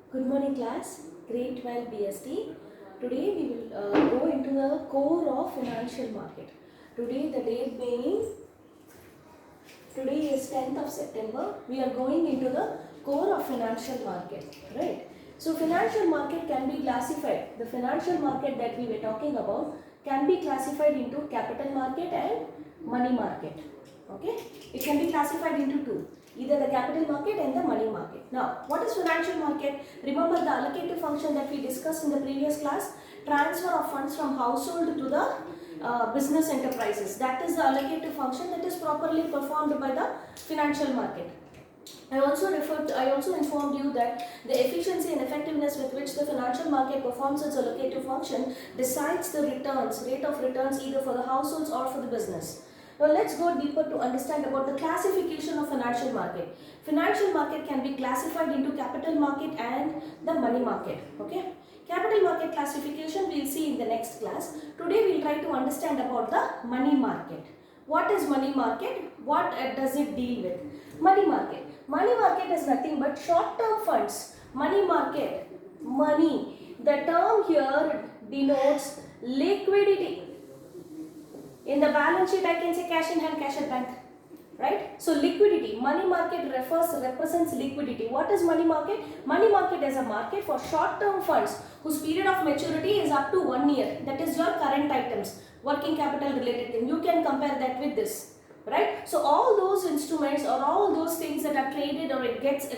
Good morning class, grade 12 BST. Today we will go into the core of financial market. Today the date being, today is 10th of September. We are going into the core of financial market, right? So financial market can be classified, the financial market that we were talking about can be classified into capital market and money market, okay? It can be classified into two, either the capital market and the money market. Now, what is financial market? Remember the allocative function that we discussed in the previous class? Transfer of funds from household to the business enterprises. That is the allocative function that is properly performed by the financial market. I also informed you that the efficiency and effectiveness with which the financial market performs its allocative function decides the rate of returns either for the households or for the business. Now let's go deeper to understand about the classification of financial market. Financial market can be classified into capital market and the money market. Okay. Capital market classification we will see in the next class. Today we will try to understand about the money market. What is money market? What does it deal with? Money market. Money market is nothing but short-term funds. Money market. Money. The term here denotes liquidity. In the balance sheet, I can say cash in hand, cash at bank, right? So liquidity, money market represents liquidity. What is money market? Money market is a market for short-term funds whose period of maturity is up to 1 year. That is your current items, working capital related thing. You can compare that with this, right? So all those instruments or all those things that are traded or it gets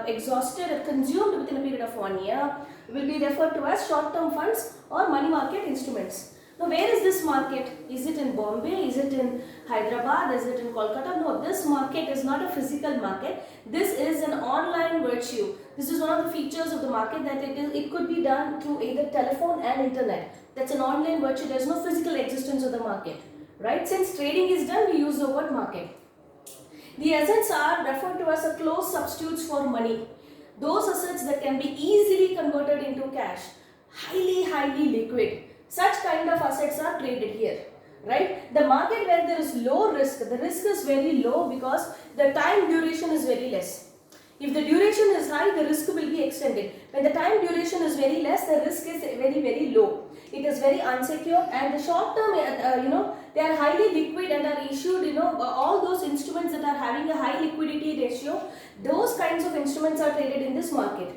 exhausted or consumed within a period of 1 year will be referred to as short-term funds or money market instruments. Now, where is this market? Is it in Bombay? Is it in Hyderabad? Is it in Kolkata? No, this market is not a physical market. This is an online virtue. This is one of the features of the market that it could be done through either telephone and internet. That's an online virtue. There is no physical existence of the market, right? Since trading is done, we use the word market. The assets are referred to as a close substitutes for money. Those assets that can be easily converted into cash, highly liquid. Such kind of assets are traded here, right? The market where there is low risk, the risk is very low because the time duration is very less. If the duration is high, the risk will be extended. When the time duration is very less, the risk is very low. It is very unsecure, and the short term, they are highly liquid and are issued, all those instruments that are having a high liquidity ratio, those kinds of instruments are traded in this market.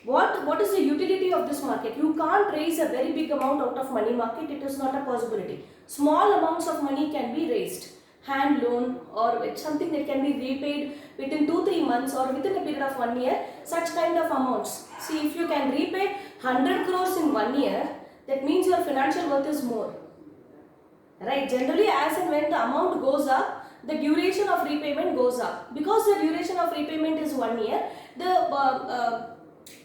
What is the utility of this market? You can't raise a very big amount out of money market. It is not a possibility. Small amounts of money can be raised. Hand loan or it's something that can be repaid within 2-3 months or within a period of 1 year. Such kind of amounts. See, if you can repay 100 crores in 1 year, that means your financial worth is more. Right? Generally, as and when the amount goes up, the duration of repayment goes up. Because the duration of repayment is 1 year, the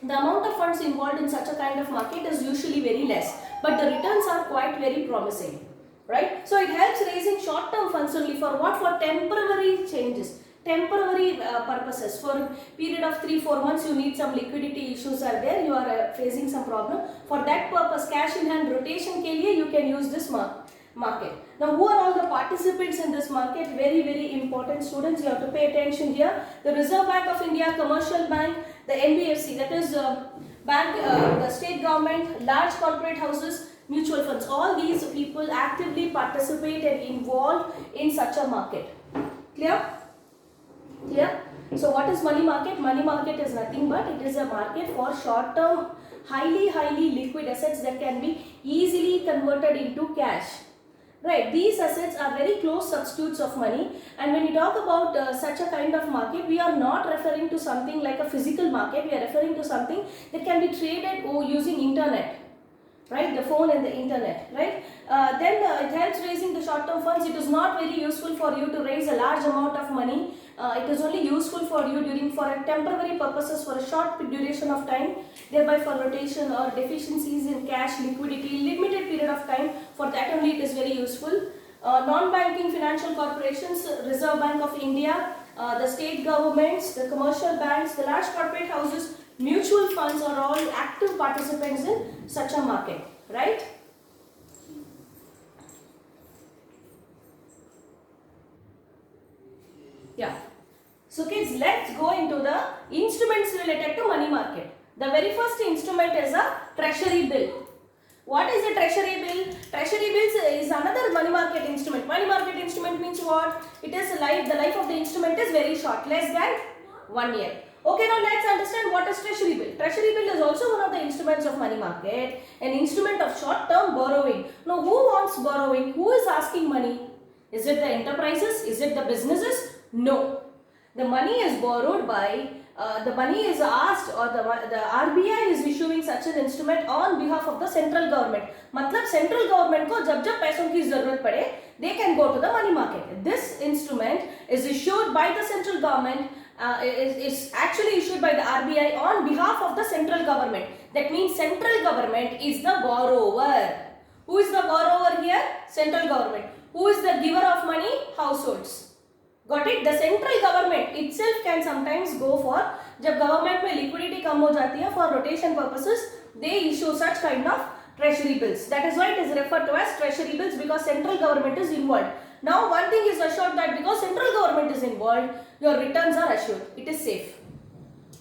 amount of funds involved in such a kind of market is usually very less, but the returns are quite very promising, right? So it helps raising short-term funds only for what? For temporary changes, temporary purposes. For a period of 3-4 months, you need some liquidity issues are there, you are facing some problem. For that purpose, cash in hand rotation ke liye you can use this market. Now, who are all the participants in this market? Very important students, you have to pay attention here. The Reserve Bank of India, Commercial Bank, the NBFC, that is the state government, large corporate houses, mutual funds. All these people actively participate and involved in such a market. Clear? Clear? So what is money market? Money market is nothing but it is a market for short-term, highly liquid assets that can be easily converted into cash. Right, these assets are very close substitutes of money, and when we talk about such a kind of market, we are not referring to something like a physical market, we are referring to something that can be traded using internet, right, the phone and the internet, right. Then it helps raising the short-term funds. It is not very useful for you to raise a large amount of money. It is only useful for you for a temporary purposes for a short duration of time, thereby for rotation or deficiencies in cash liquidity, limited period of time. For that only it is very useful. Non-banking financial corporations, Reserve Bank of India, the state governments, the commercial banks, the large corporate houses, mutual funds are all active participants in such a market, right? Yeah. So kids, let's go into the instruments related to money market. The very first instrument is a treasury bill. What is a treasury bill? Treasury bills is another money market instrument. Money market instrument means what? It is the life of the instrument is very short, less than 1 year. Okay, now let's understand what is treasury bill. Treasury bill is also one of the instruments of money market, an instrument of short term borrowing. Now who wants borrowing? Who is asking money? Is it the enterprises? Is it the businesses? No. The money is borrowed by the money is asked, or the RBI is issuing such an instrument on behalf of the central government. मतलब central government को जब पैसों की जरूरत पड़े, they can go to the money market. This instrument is issued by the central government. Is actually issued by the RBI on behalf of the central government. That means central government is the borrower. Who is the borrower here? Central government. Who is the giver of money? Households. Got it? The central government itself can sometimes go for, जब government में liquidity कम हो जाती है, for rotation purposes, they issue such kind of treasury bills. That is why it is referred to as treasury bills, because central government is involved. Now one thing is assured, that because central government is involved, your returns are assured. It is safe.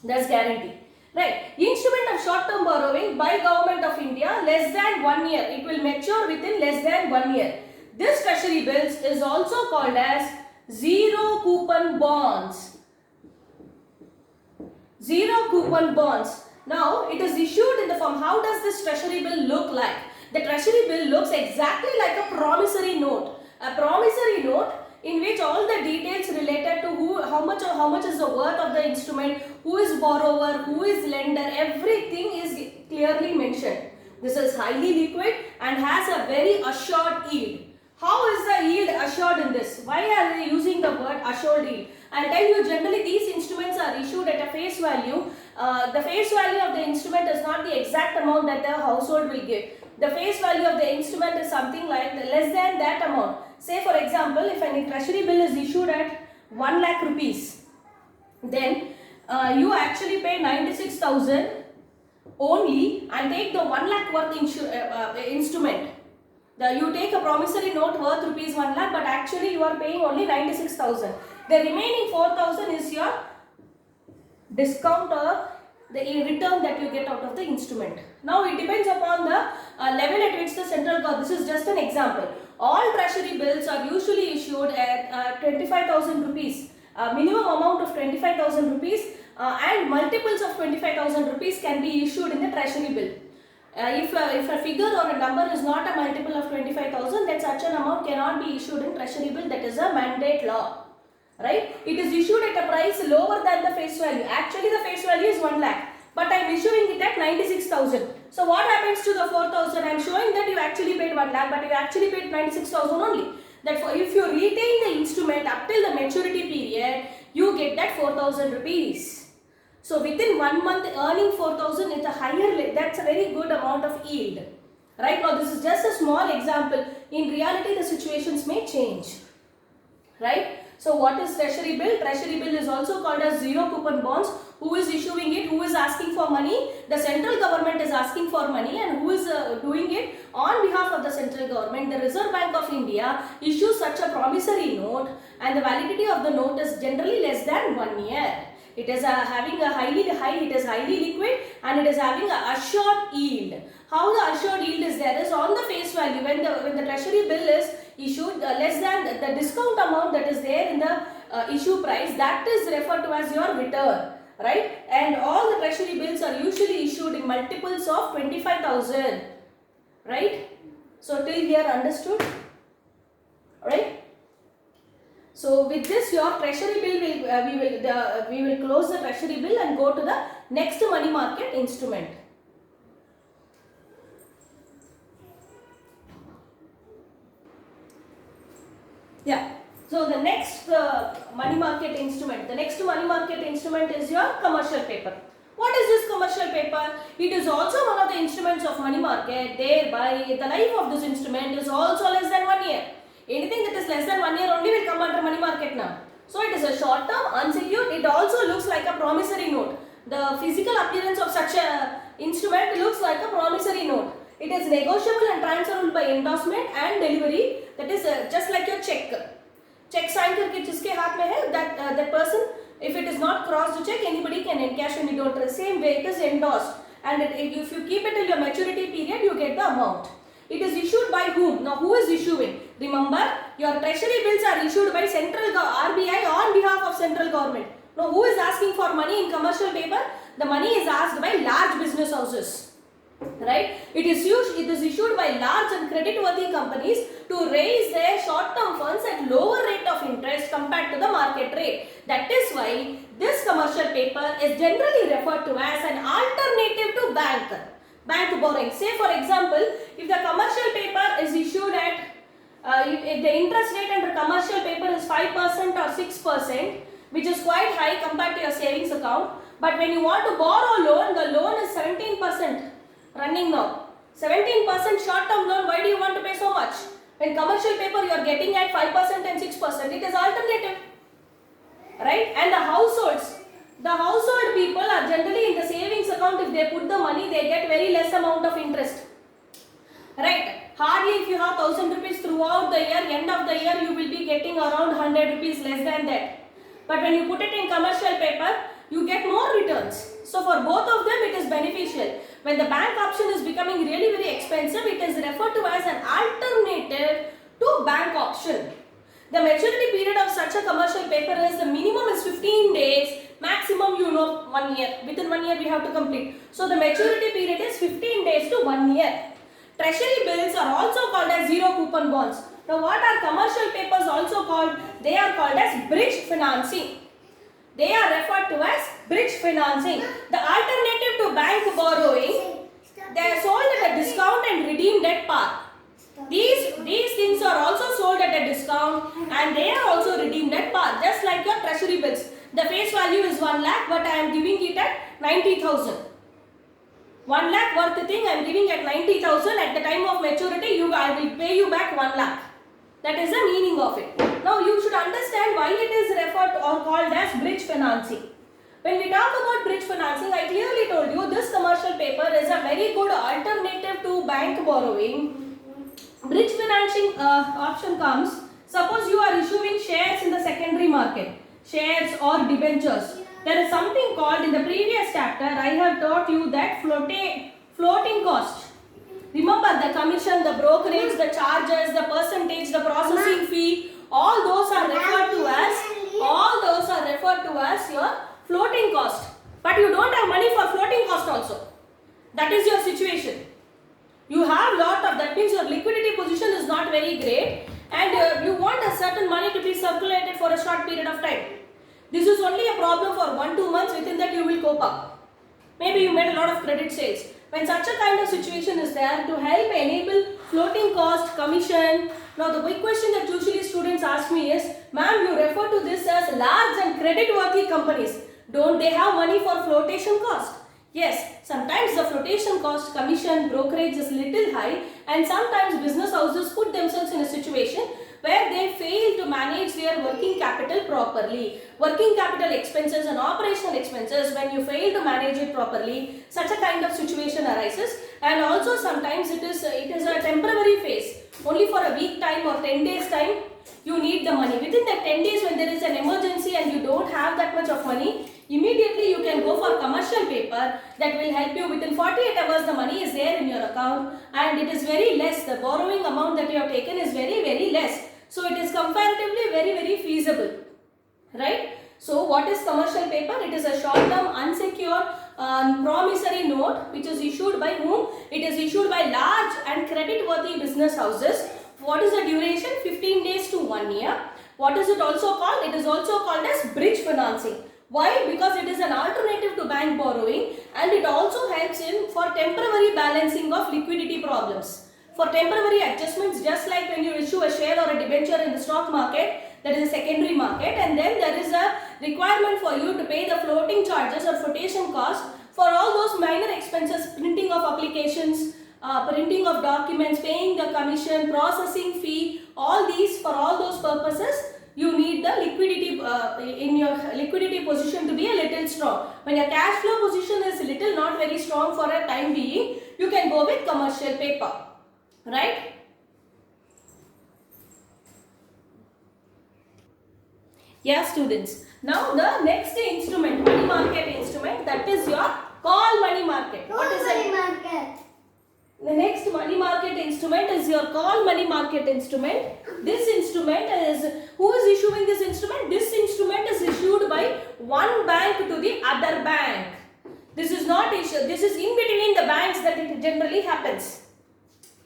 That's guaranteed. Right. Instrument of short term borrowing by Government of India, less than 1 year. It will mature within less than 1 year. This treasury bills is also called as zero coupon bonds. Zero coupon bonds. Now it is issued in the form. How does this treasury bill look like? The treasury bill looks exactly like a promissory note. A promissory note in which all the details related to how much is the worth of the instrument, who is borrower, who is lender, everything is clearly mentioned. This is highly liquid and has a very assured yield. How is the yield assured in this? Why are they using the word assured yield? I'll tell you, generally these instruments are issued at a face value. The face value of the instrument is not the exact amount that the household will give. The face value of the instrument is something like less than that amount. Say for example, if any treasury bill is issued at 1 lakh rupees, then you actually pay 96,000 only and take the 1 lakh worth instrument. You take a promissory note worth rupees 1 lakh, but actually you are paying only 96,000. The remaining 4,000 is your discount or the return that you get out of the instrument. Now it depends upon the level at which the central government. This is just an example. All treasury bills are usually issued at 25,000 rupees. Minimum amount of 25,000 rupees and multiples of 25,000 rupees can be issued in the treasury bill. If a figure or a number is not a multiple of 25,000, then such an amount cannot be issued in treasury bill. That is a mandate law. Right? It is issued at a price lower than the face value. Actually the face value is 1 lakh. But I am issuing it at 96,000. So what happens to the 4,000? I am showing that you actually paid 1 lakh, but you actually paid 96,000 only. Therefore, if you retain the instrument up till the maturity period, you get that 4,000 rupees. So within 1 month earning 4,000 is a higher, that's a very good amount of yield. Right now this is just a small example. In reality the situations may change. Right? So what is treasury bill? Treasury bill is also called as zero coupon bonds. Who is issuing it? Who is asking for money? The central government is asking for money, and who is doing it? On behalf of the central government, the Reserve Bank of India issues such a promissory note, and the validity of the note is generally less than 1 year. It is having a it is highly liquid, and it is having a assured yield. How the assured yield is there is on the face value. When the treasury bill is issued less than the discount amount that is there in the issue price, that is referred to as your return, right? And all the treasury bills are usually issued in multiples of 25,000, right? So till here understood, right? So with this your treasury bill will we will close the treasury bill and go to the next money market instrument. Yeah. So the next money market instrument, is your commercial paper. What is this commercial paper? It is also one of the instruments of money market. Thereby, the life of this instrument is also less than 1 year. Anything that is less than 1 year only will come under money market now. So it is a short term, unsecured. It also looks like a promissory note. The physical appearance of such a instrument looks like a promissory note. It is negotiable and transferable by endorsement and delivery. That is just like your check. Check sign करके जिसके हाथ में है that person, if it is is not cross to check, anybody can encash when you don't. Same way it is endorsed, and if you keep it till your maturity period, you get the amount. It is issued by whom? Now who is issuing? Remember, your treasury bills are issued by central RBI on behalf of central government. Now who is asking for money in commercial paper? The money is asked by large business houses. Right? It is issued by large and credit-worthy companies to raise their short-term funds at lower rate of interest compared to the market rate. That is why this commercial paper is generally referred to as an alternative to bank borrowing. Say for example, if the commercial paper is issued at if the interest rate under commercial paper is 5% or 6%, which is quite high compared to your savings account, but when you want to borrow loan, the loan is 17% running now. 17% short-term loan, why do you want to pay so much? When commercial paper you are getting at 5% and 6%, it is alternative. Right? And the household people are generally in the savings account, if they put the money, they get very less amount of interest. Right? Hardly if you have 1000 rupees throughout the year, end of the year you will be getting around 100 rupees, less than that. But when you put it in commercial paper, you get more returns. So for both of them it is beneficial. When the bank option is becoming really very expensive, it is referred to as an alternative to bank option. The maturity period of such a commercial paper is, the minimum is 15 days, maximum 1 year. Within 1 year we have to complete. So the maturity period is 15 days to 1 year. Treasury bills are also called as zero coupon bonds. Now what are commercial papers also called? They are called as bridge financing. They are referred to as bridge financing. The alternative to bank borrowing, they are sold at a discount and redeemed at par. These things are also sold at a discount and they are also redeemed at par, just like your treasury bills. The face value is 1 lakh, but I am giving it at 90,000. 1 lakh worth thing I am giving at 90,000. At the time of maturity, I will pay you back 1 lakh. That is the meaning of it. Now you should understand why it is referred to or called as bridge financing. When we talk about bridge financing, I clearly told you this commercial paper is a very good alternative to bank borrowing. Bridge financing option comes, suppose you are issuing shares in the secondary market, shares or debentures. There is something called, in the previous chapter I have taught you that floating cost. Remember, the commission, the brokerage, the charges, the percentage, the processing fee, all those are referred to as your floating cost. But you don't have money for floating cost also. That is your situation. You have lot of, that means your liquidity position is not very great and you want a certain money to be circulated for a short period of time. This is only a problem for 1-2 months, within that you will cope up. Maybe you made a lot of credit sales. When such a kind of situation is there, to help enable floating cost, commission. Now the big question that usually students ask me is, ma'am, you refer to this as large and credit-worthy companies. Don't they have money for flotation cost? Yes, sometimes the flotation cost, commission, brokerage is little high, and sometimes business houses put themselves in a situation where they fail to manage their working capital properly. Working capital expenses and operational expenses, when you fail to manage it properly, such a kind of situation arises. And also sometimes it is a temporary phase. Only for a week time or 10 days time, you need the money. Within that 10 days, when there is an emergency and you don't have that much of money, immediately you can go for commercial paper that will help you. Within 48 hours the money is there in your account and it is very less. The borrowing amount that you have taken is very, very less. So it is comparatively very, very feasible. Right? So what is commercial paper? It is a short-term unsecured promissory note which is issued by whom? It is issued by large and credit-worthy business houses. What is the duration? 15 days to 1 year. What is it also called? It is also called as bridge financing. Why? Because it is an alternative to bank borrowing and it also helps in for temporary balancing of liquidity problems. For temporary adjustments, just like when you issue a share or a debenture in the stock market, that is a secondary market, and then there is a requirement for you to pay the floating charges or flotation cost for all those minor expenses, printing of applications, printing of documents, paying the commission, processing fee, all these, for all those purposes, you need the liquidity in your liquidity position to be a little strong. When your cash flow position is little not very strong for a time being, you can go with commercial paper. Right? Yeah, students. Now the next instrument instrument. This instrument is, who is issuing this instrument? This instrument is issued by one bank to the other bank. This is not issued, this is in between the banks that it generally happens.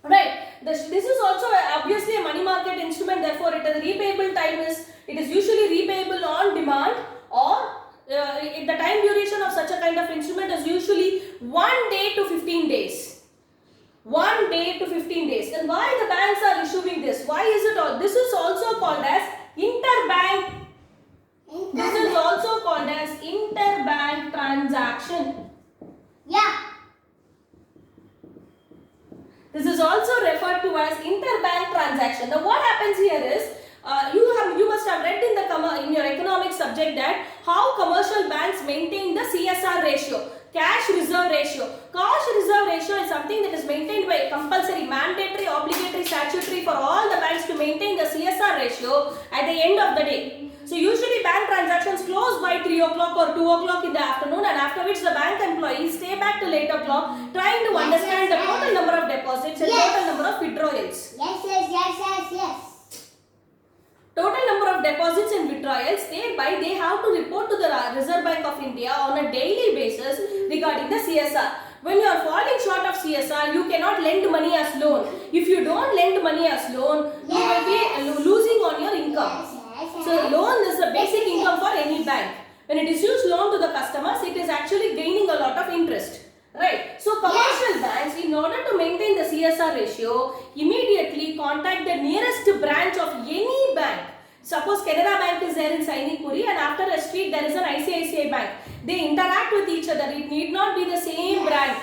Right. This is also obviously a money market instrument, therefore it is repayable time is, it is usually repayable on demand, or the time duration of such a kind of instrument is usually 1 day to 15 days. 1 day to 15 days. Then why the banks are issuing this? Why is it all? This is also called as interbank. This is also called as interbank transaction. Yeah. This is also referred to as interbank transaction. Now what happens here is, you must have read in your economics subject that how commercial banks maintain the CSR ratio, cash reserve ratio. Cash reserve ratio is something that is maintained by compulsory, mandatory, obligatory, statutory for all the banks to maintain the CSR ratio at the end of the day. So usually bank transactions close by 3 o'clock or 2 o'clock in the afternoon, and after which the bank employees stay back till 8 o'clock trying to understand the total number of deposits and total number of withdrawals. Yes. Total number of deposits and withdrawals, thereby they have to report to the Reserve Bank of India on a daily basis regarding the CSR. When you are falling short of CSR, you cannot lend money as loan. If you don't lend money as loan, you will be losing on your income. So loan is the basic income for any bank. When it issues loan to the customers, it is actually gaining a lot of interest. Right. So commercial banks, in order to maintain the CSR ratio, immediately contact the nearest branch of any bank. Suppose Canara Bank is there in Sainikpuri, and after a street there is an ICICI Bank. They interact with each other. It need not be the same branch.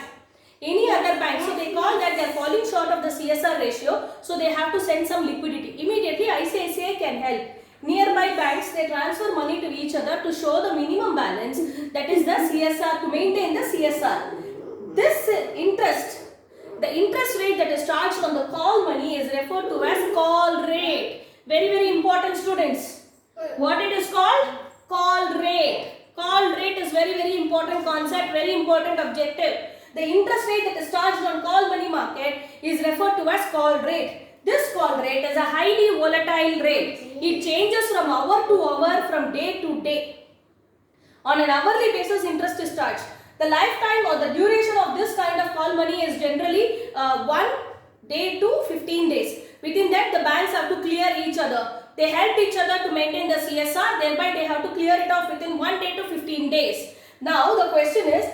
Any other bank. So they call that they are falling short of the CSR ratio. So they have to send some liquidity. Immediately ICICI can help. Nearby banks, they transfer money to each other to show the minimum balance, that is the CSR, to maintain the CSR. This interest, the interest rate that is charged on the call money is referred to as call rate. Very important, students. What it is called? Call rate. Call rate is very important concept, very important objective. The interest rate that is charged on call money market is referred to as call rate. This call rate is a highly volatile rate. It changes from hour to hour, from day to day. On an hourly basis, interest is charged. The lifetime or the duration of this kind of call money is generally 1 day to 15 days. Within that, the banks have to clear each other. They help each other to maintain the CSR, thereby they have to clear it off within 1 day to 15 days. Now, the question is,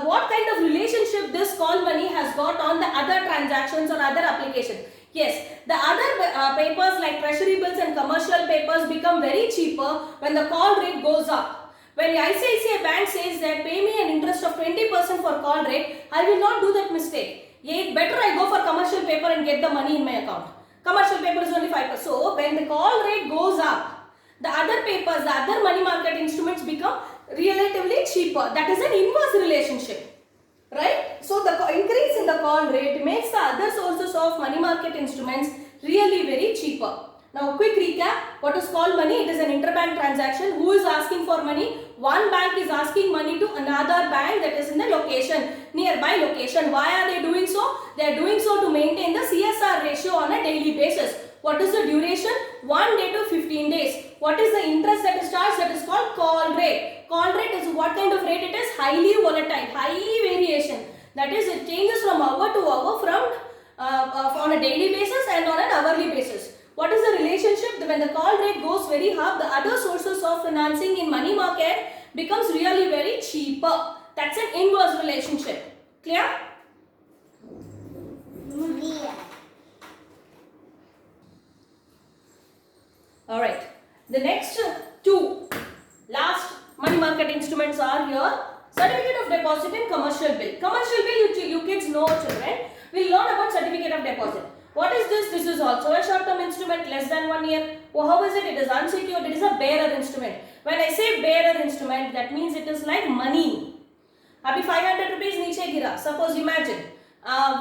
what kind of relationship this call money has got on the other transactions or other applications? Yes, the other papers like treasury bills and commercial papers become very cheaper when the call rate goes up. When the ICICI Bank says that pay me an interest of 20% for call rate, I will not do that mistake. Better I go for commercial paper and get the money in my account. Commercial paper is only 5%. So when the call rate goes up, the other papers, the other money market instruments become relatively cheaper. That is an inverse relationship. Right? So the increase in the call rate makes the other sources of money market instruments really very cheaper. Now quick recap, what is call money? It is an interbank transaction. Who is asking for money? One bank is asking money to another bank that is in the location, nearby location. Why are they doing so? They are doing so to maintain the CSR ratio on a daily basis. What is the duration? 1 day to 15 days. What is the interest that is charged? That is called call rate. Call rate is what kind of rate it is? Highly volatile, highly variation. That is, it changes from hour to hour, from on a daily basis and on an hourly basis. What is the relationship? When the call rate goes very up, the other sources of financing in money market becomes really very cheaper. That's an inverse relationship. Clear? Yeah. Alright. The next two last money market instruments are your certificate of deposit and commercial bill. Commercial bill, you kids know, children. We'll learn about certificate of deposit. What is this? This is also a short-term instrument, less than 1 year. Oh, how is it? It is unsecured. It is a bearer instrument. When I say bearer instrument, that means it is like money. Abhi 500 rupees niche gira. Suppose imagine.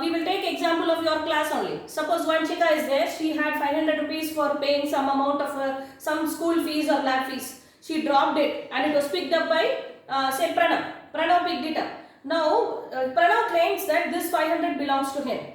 We will take example of your class only. Suppose one chika is there. She had 500 rupees for paying some amount of some school fees or lab fees. She dropped it and it was picked up by say Pranav. Pranav picked it up. Now Pranav claims that this 500 belongs to him.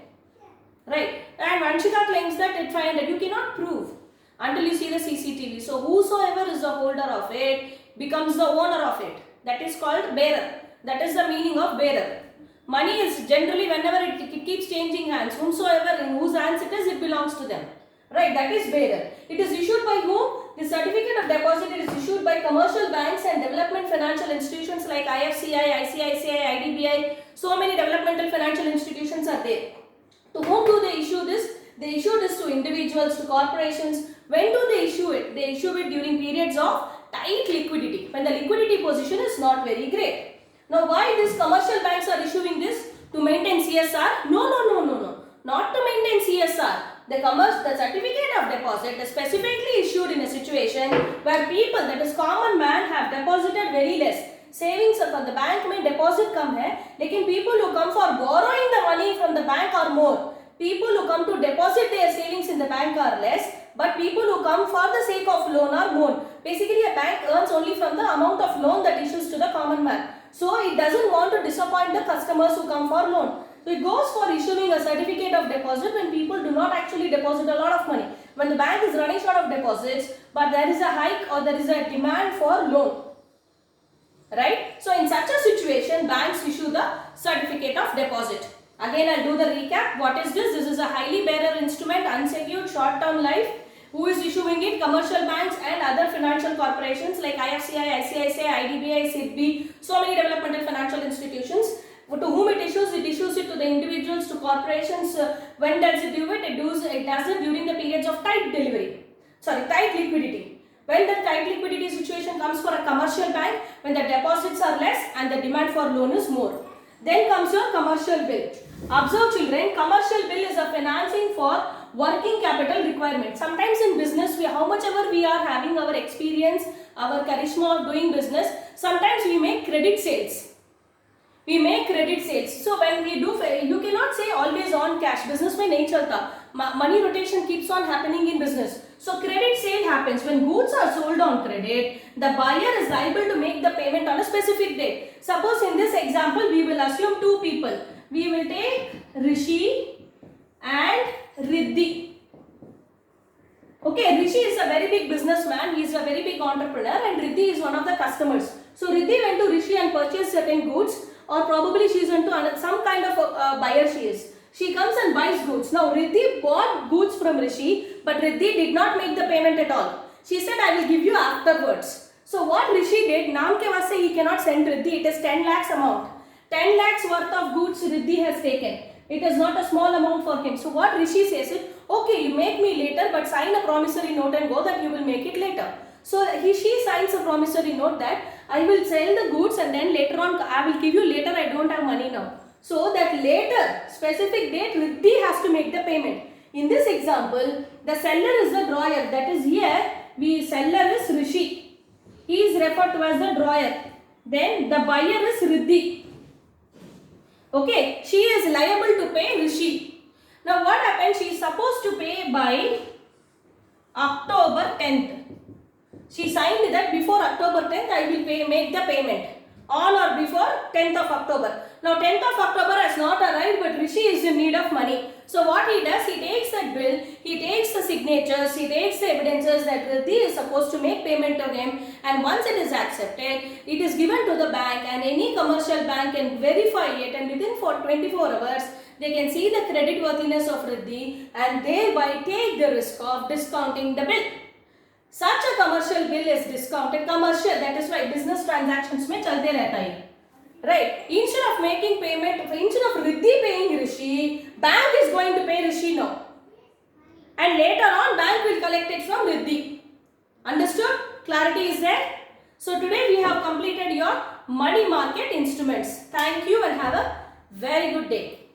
right? And Vanshika claims that it find that you cannot prove until you see the CCTV. So whosoever is the holder of it becomes the owner of it. That is called bearer. That is the meaning of bearer. Money is generally whenever it keeps changing hands, whomsoever in whose hands it belongs to them. Right, that is bearer. It is issued by whom? The certificate of deposit is issued by commercial banks and development financial institutions like IFCI, ICICI, IDBI. So many developmental financial institutions are there. To whom do they issue this? They issue this to individuals, to corporations. When do they issue it? They issue it during periods of tight liquidity, when the liquidity position is not very great. Now, why these commercial banks are issuing this? To maintain CSR? No. Not to maintain CSR. The certificate of deposit is specifically issued in a situation where people, that is common man, have deposited very less. Savings from the bank may deposit come hai, lekin people who come for borrowing the money from the bank are more. People who come to deposit their savings in the bank are less, but people who come for the sake of loan are more. Basically, a bank earns only from the amount of loan that issues to the common man. So, it doesn't want to disappoint the customers who come for loan. So, it goes for issuing a certificate of deposit when people do not actually deposit a lot of money. When the bank is running short of deposits, but there is a hike or there is a demand for loan. Right? So, in such a situation, banks issue the certificate of deposit. Again, I'll do the recap. What is this? This is a highly bearer instrument, unsecured, short-term life. Who is issuing it? Commercial banks and other financial corporations like IFCI, ICICI, IDBI, SIDBI, so many developmental financial institutions. To whom it issues it to the individuals, to corporations. When does it do it? It does it during the periods of tight liquidity. When the tight liquidity situation comes for a commercial bank, when the deposits are less and the demand for loan is more. Then comes your commercial bill. Observe children, commercial bill is a financing for working capital requirement. Sometimes in business, how much ever we are having our experience, our charisma of doing business, sometimes we make credit sales. So when we do, you cannot say always on cash. Business mein nahi chalta. Money rotation keeps on happening in business. So credit sale happens. When goods are sold on credit, the buyer is liable to make the payment on a specific date. Suppose in this example, we will assume two people. We will take Rishi and Riddhi. Okay, Rishi is a very big businessman. He is a very big entrepreneur and Riddhi is one of the customers. So Riddhi went to Rishi and purchased certain goods, or probably she is into some kind of a buyer she is. She comes and buys goods. Now Riddhi bought goods from Rishi, but Riddhi did not make the payment at all. She said, I will give you afterwards. So what Rishi did, naam ke vaste he cannot send Riddhi. It is 10 lakhs amount. 10 lakhs worth of goods Riddhi has taken. It is not a small amount for him. So what Rishi says is, okay, you make me later, but sign a promissory note and go that you will make it later. So she signs a promissory note that I will sell the goods and then later on I will give you later, I don't have money now. So that later specific date Riddhi has to make the payment. In this example, the seller is the drawer. That is here, seller is Rishi. He is referred to as the drawer. Then the buyer is Riddhi. Okay, she is liable to pay Rishi. Now what happens? She is supposed to pay by October 10th. She signed that before October 10th I will make the payment. On or before 10th of October. Now 10th of October has not arrived, but Rishi is in need of money. So what he does, he takes that bill, he takes the signatures, he takes the evidences that Riddhi is supposed to make payment to him, and once it is accepted, it is given to the bank, and any commercial bank can verify it, and within 24 hours, they can see the credit worthiness of Riddhi and thereby take the risk of discounting the bill. Such a commercial bill is discounted. Commercial, that is why business transactions mein chalte rehta hai. Right? Instead of making payment, instead of Riddhi paying Rishi, bank is going to pay Rishi now. And later on, bank will collect it from Riddhi. Understood? Clarity is there? So today we have completed your money market instruments. Thank you and have a very good day.